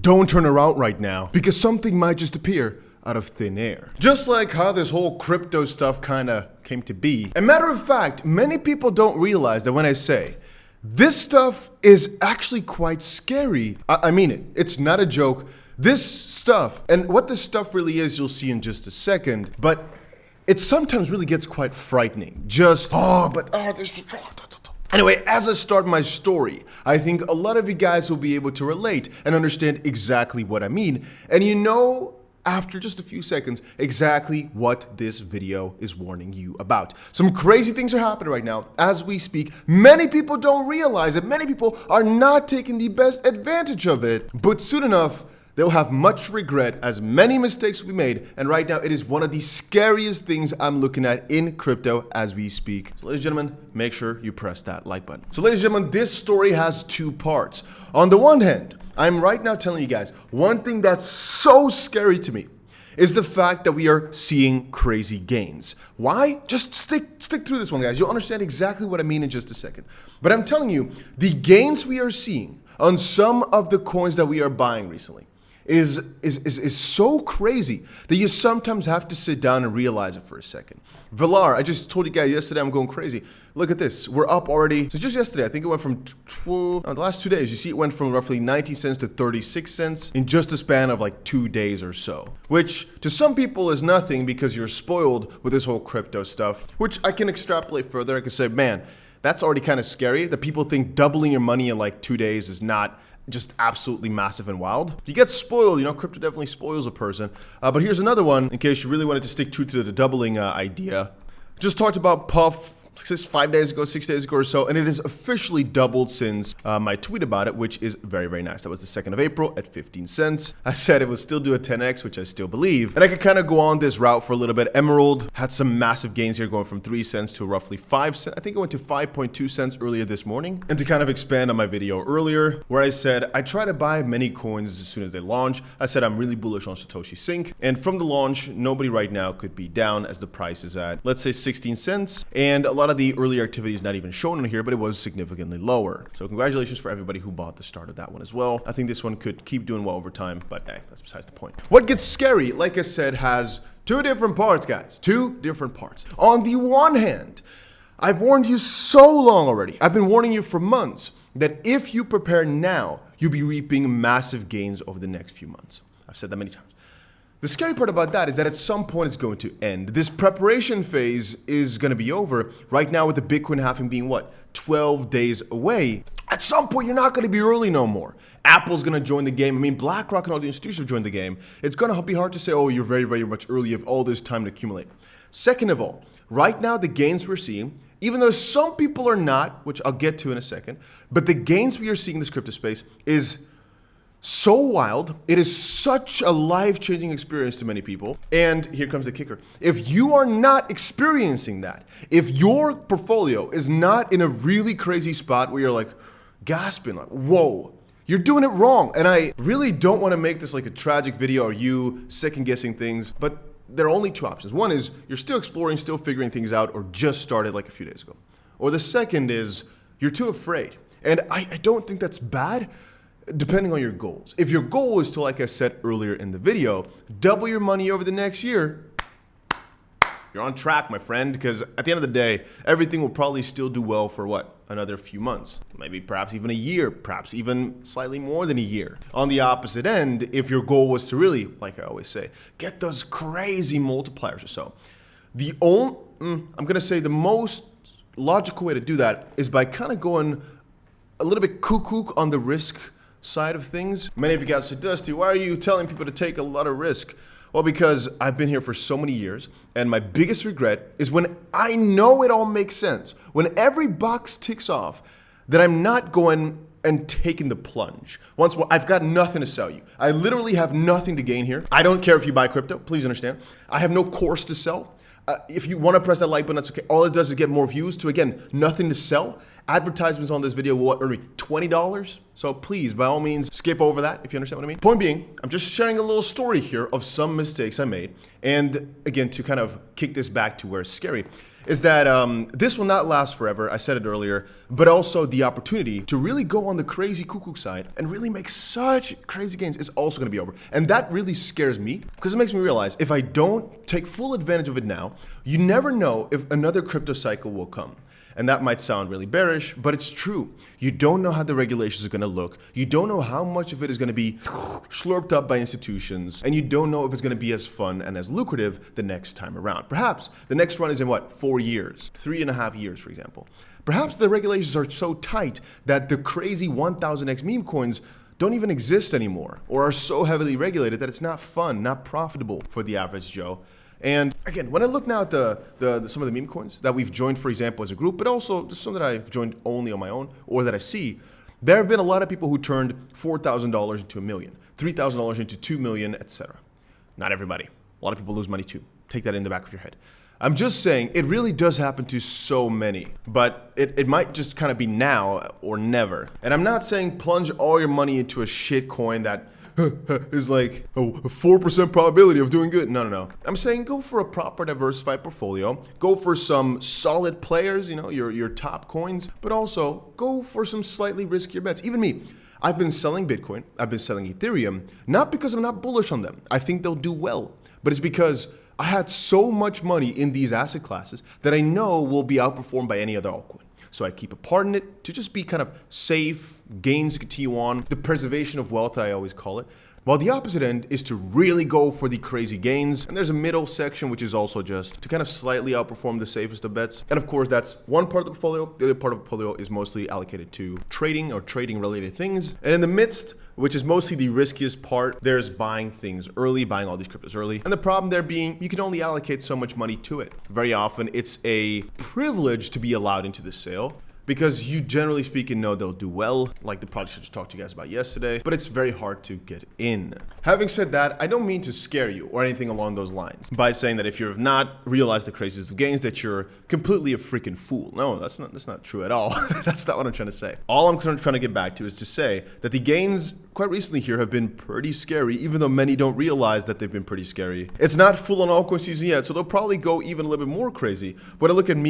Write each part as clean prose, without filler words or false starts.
don't turn around right now because something might just appear out of thin air. Just like how this whole crypto stuff kind of came to be. A matter of fact, many people don't realize that when I say this stuff is actually quite scary, I mean it. It's not a joke. This stuff, and what this stuff really is, you'll see in just a second, but it sometimes really gets quite frightening. Anyway, as I start my story, I think a lot of you guys will be able to relate and understand exactly what I mean. And you know, after just a few seconds, exactly what this video is warning you about. Some crazy things are happening right now as we speak. Many people don't realize it. Many people are not taking the best advantage of it. But soon enough, they'll have much regret as many mistakes will be made. And right now, it is one of the scariest things I'm looking at in crypto as we speak. So ladies and gentlemen, make sure you press that like button. So ladies and gentlemen, this story has two parts. On the one hand, I'm right now telling you guys, one thing that's so scary to me is the fact that we are seeing crazy gains. Why? Just stick through this one, guys. You'll understand exactly what I mean in just a second. But I'm telling you, the gains we are seeing on some of the coins that we are buying recently is so crazy that you sometimes have to sit down and realize it for a second. Valar, I just told you guys yesterday I'm going crazy. Look at this. We're up already. So just yesterday, I think it went from the last 2 days, you see it went from roughly 19 cents to 36 cents in just a span of like 2 days or so, which to some people is nothing because you're spoiled with this whole crypto stuff, which I can extrapolate further. I can say, man, that's already kind of scary that people think doubling your money in like 2 days is not just absolutely massive and wild. You get spoiled, you know, crypto definitely spoils a person. But here's another one in case you really wanted to stick true to the doubling idea. Just talked about Puff 5 days ago, 6 days ago or so, and it has officially doubled since my tweet about it, which is very, very nice. That was the 2nd of April at 15 cents. I said it would still do a 10x, which I still believe. And I could kind of go on this route for a little bit. Emerald had some massive gains here going from 3 cents to roughly 5 cents. I think it went to 5.2 cents earlier this morning. And to kind of expand on my video earlier, where I said I try to buy many coins as soon as they launch. I said I'm really bullish on Satoshi Sync. And from the launch, nobody right now could be down as the price is at, let's say 16 cents. And a lot of the earlier activity is not even shown in here, but it was significantly lower. So congratulations for everybody who bought the start of that one as well. I think this one could keep doing well over time, but hey, that's besides the point. What gets scary, like I said, has two different parts, guys. Two different parts. On the one hand, I've warned you so long already. I've been warning you for months that if you prepare now, you'll be reaping massive gains over the next few months. I've said that many times. The scary part about that is that at some point it's going to end. This preparation phase is going to be over. Right now with the Bitcoin halving being what? 12 days away. At some point you're not going to be early no more. Apple's going to join the game. I mean, BlackRock and all the institutions have joined the game. It's going to be hard to say, oh, you're very, very much early. You have all this time to accumulate. Second of all, right now the gains we're seeing, even though some people are not, which I'll get to in a second, but the gains we are seeing in this crypto space is so wild. It is such a life-changing experience to many people. And here comes the kicker. If you are not experiencing that, if your portfolio is not in a really crazy spot where you're like gasping, like, whoa, you're doing it wrong. And I really don't want to make this like a tragic video or you second-guessing things, but there are only two options. One is you're still exploring, still figuring things out, or just started like a few days ago. Or the second is you're too afraid. And I don't think that's bad, depending on your goals. If your goal is to, like I said earlier in the video, double your money over the next year, you're on track, my friend, because at the end of the day, everything will probably still do well for what? Another few months, maybe perhaps even a year, perhaps even slightly more than a year. On the opposite end, if your goal was to really, like I always say, get those crazy multipliers or so, I'm gonna say the most logical way to do that is by kind of going a little bit cuckoo on the risk side of things. Many of you guys say, Dusty, why are you telling people to take a lot of risk? Well, because I've been here for so many years, and my biggest regret is when I know it all makes sense, when every box ticks off, that I'm not going and taking the plunge. Once more, I've got nothing to sell you. I literally have nothing to gain here. I don't care if you buy crypto, please understand. I have no course to sell. If you want to press that like button, that's okay. All it does is get more views to, again, nothing to sell. Advertisements on this video will earn me $20. So please, by all means, skip over that if you understand what I mean. Point being, I'm just sharing a little story here of some mistakes I made. And again, to kind of kick this back to where it's scary, is that this will not last forever. I said it earlier, but also the opportunity to really go on the crazy cuckoo side and really make such crazy gains is also going to be over. And that really scares me because it makes me realize if I don't take full advantage of it now, you never know if another crypto cycle will come. And that might sound really bearish, but it's true. You don't know how the regulations are going to look. You don't know how much of it is going to be slurped up by institutions. And you don't know if it's going to be as fun and as lucrative the next time around. Perhaps the next run is in what, 4 years, 3.5 years, for example. Perhaps the regulations are so tight that the crazy 1000x meme coins don't even exist anymore or are so heavily regulated that it's not fun, not profitable for the average Joe. And again, when I look now at some of the meme coins that we've joined, for example, as a group, but also just some that I've joined only on my own or that I see, there have been a lot of people who turned $4,000 into $1 million, $3,000 into $2 million, etc. Not everybody. A lot of people lose money too. Take that in the back of your head. I'm just saying it really does happen to so many, but it might just kind of be now or never. And I'm not saying plunge all your money into a shit coin that is like a 4% probability of doing good. No. I'm saying go for a proper diversified portfolio. Go for some solid players, you know, your top coins, but also go for some slightly riskier bets. Even me, I've been selling Bitcoin. I've been selling Ethereum, not because I'm not bullish on them. I think they'll do well, but it's because I had so much money in these asset classes that I know will be outperformed by any other altcoin. So I keep a part in it to just be kind of safe, gains continue on, the preservation of wealth, I always call it. While the opposite end is to really go for the crazy gains. And there's a middle section, which is also just to kind of slightly outperform the safest of bets. And of course, that's one part of the portfolio. The other part of the portfolio is mostly allocated to trading or trading related things. And in the midst, which is mostly the riskiest part, there's buying things early, buying all these cryptos early. And the problem there being, you can only allocate so much money to it. Very often, it's a privilege to be allowed into the sale, because you generally speaking know they'll do well, like the project I just talked to you guys about yesterday, but it's very hard to get in. Having said that, I don't mean to scare you or anything along those lines by saying that if you have not realized the craziest of gains that you're completely a freaking fool. No, that's not true at all. That's not what I'm trying to say. All I'm trying to get back to is to say that the gains quite recently here have been pretty scary, even though many don't realize that they've been pretty scary. It's not full on altcoin season yet, so they'll probably go even a little bit more crazy. When I look at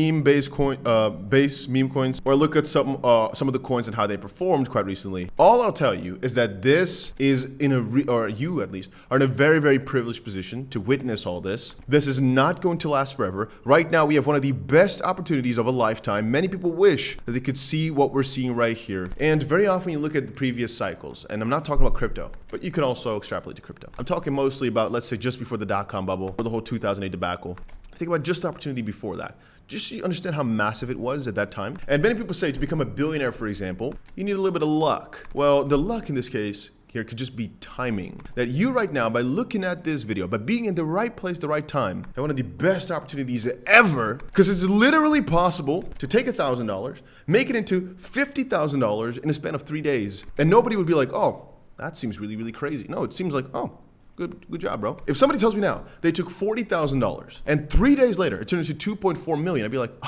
base meme coins, or I look at some of the coins and how they performed quite recently, all I'll tell you is that this is you at least are in a very, very privileged position to witness all this. This is not going to last forever. Right now, we have one of the best opportunities of a lifetime. Many people wish that they could see what we're seeing right here. And very often you look at the previous cycles, and I'm not talking about crypto, but you can also extrapolate to crypto. I'm talking mostly about, let's say, just before the dot-com bubble or the whole 2008 debacle. Think about just the opportunity before that. Just so you understand how massive it was at that time. And many people say to become a billionaire, for example, you need a little bit of luck. Well, the luck in this case here could just be timing. That you right now, by looking at this video, by being in the right place, the right time, have one of the best opportunities ever, because it's literally possible to take $1,000, make it into $50,000 in a span of 3 days. And nobody would be like, oh, that seems really, really crazy. No, it seems like, oh, good job, bro. If somebody tells me now they took $40,000 and 3 days later it turned into 2.4 million, I'd be like,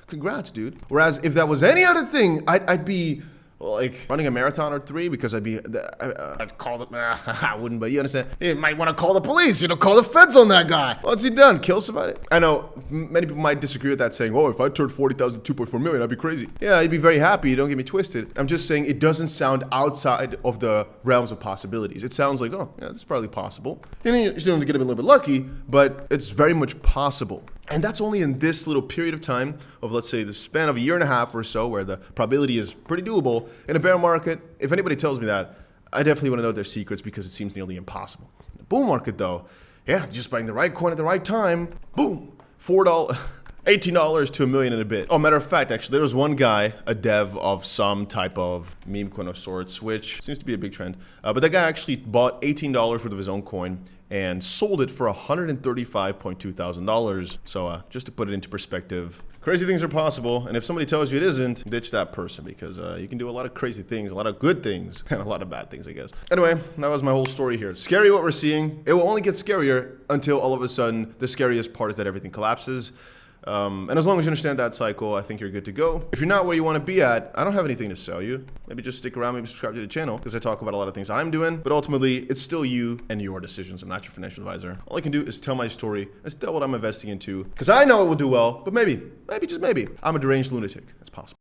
congrats, dude. Whereas if that was any other thing, I'd be like running a marathon or 3 because I'd call it, I wouldn't, but you understand. You might want to call the police, call the feds on that guy. What's he done? Kill somebody? I know many people might disagree with that, saying, oh, if I turned 40,000 to 2.4 million, I'd be crazy. Yeah, I'd be very happy. Don't get me twisted. I'm just saying it doesn't sound outside of the realms of possibilities. It sounds like, oh, yeah, that's probably possible. You still have to get a little bit lucky, but it's very much possible. And that's only in this little period of time of, let's say, the span of 1.5 years or so, where the probability is pretty doable. In a bear market, if anybody tells me that, I definitely want to know their secrets because it seems nearly impossible. In a bull market, though, yeah, just buying the right coin at the right time, boom, $18 to $1 million in a bit. Oh, matter of fact, actually, there was one guy, a dev of some type of meme coin of sorts, which seems to be a big trend. But that guy actually bought $18 worth of his own coin and sold it for $135.2 thousand. So just to put it into perspective, crazy things are possible. And if somebody tells you it isn't, ditch that person, because you can do a lot of crazy things, a lot of good things, and a lot of bad things, I guess. Anyway, that was my whole story here. Scary what we're seeing. It will only get scarier until all of a sudden the scariest part is that everything collapses. And as long as you understand that cycle, I think you're good to go. If you're not where you want to be at, I don't have anything to sell you. Maybe just stick around, maybe subscribe to the channel, because I talk about a lot of things I'm doing, but ultimately it's still you and your decisions. I'm not your financial advisor. All I can do is tell my story and tell what I'm investing into, because I know it will do well, but maybe, just maybe, I'm a deranged lunatic. That's possible.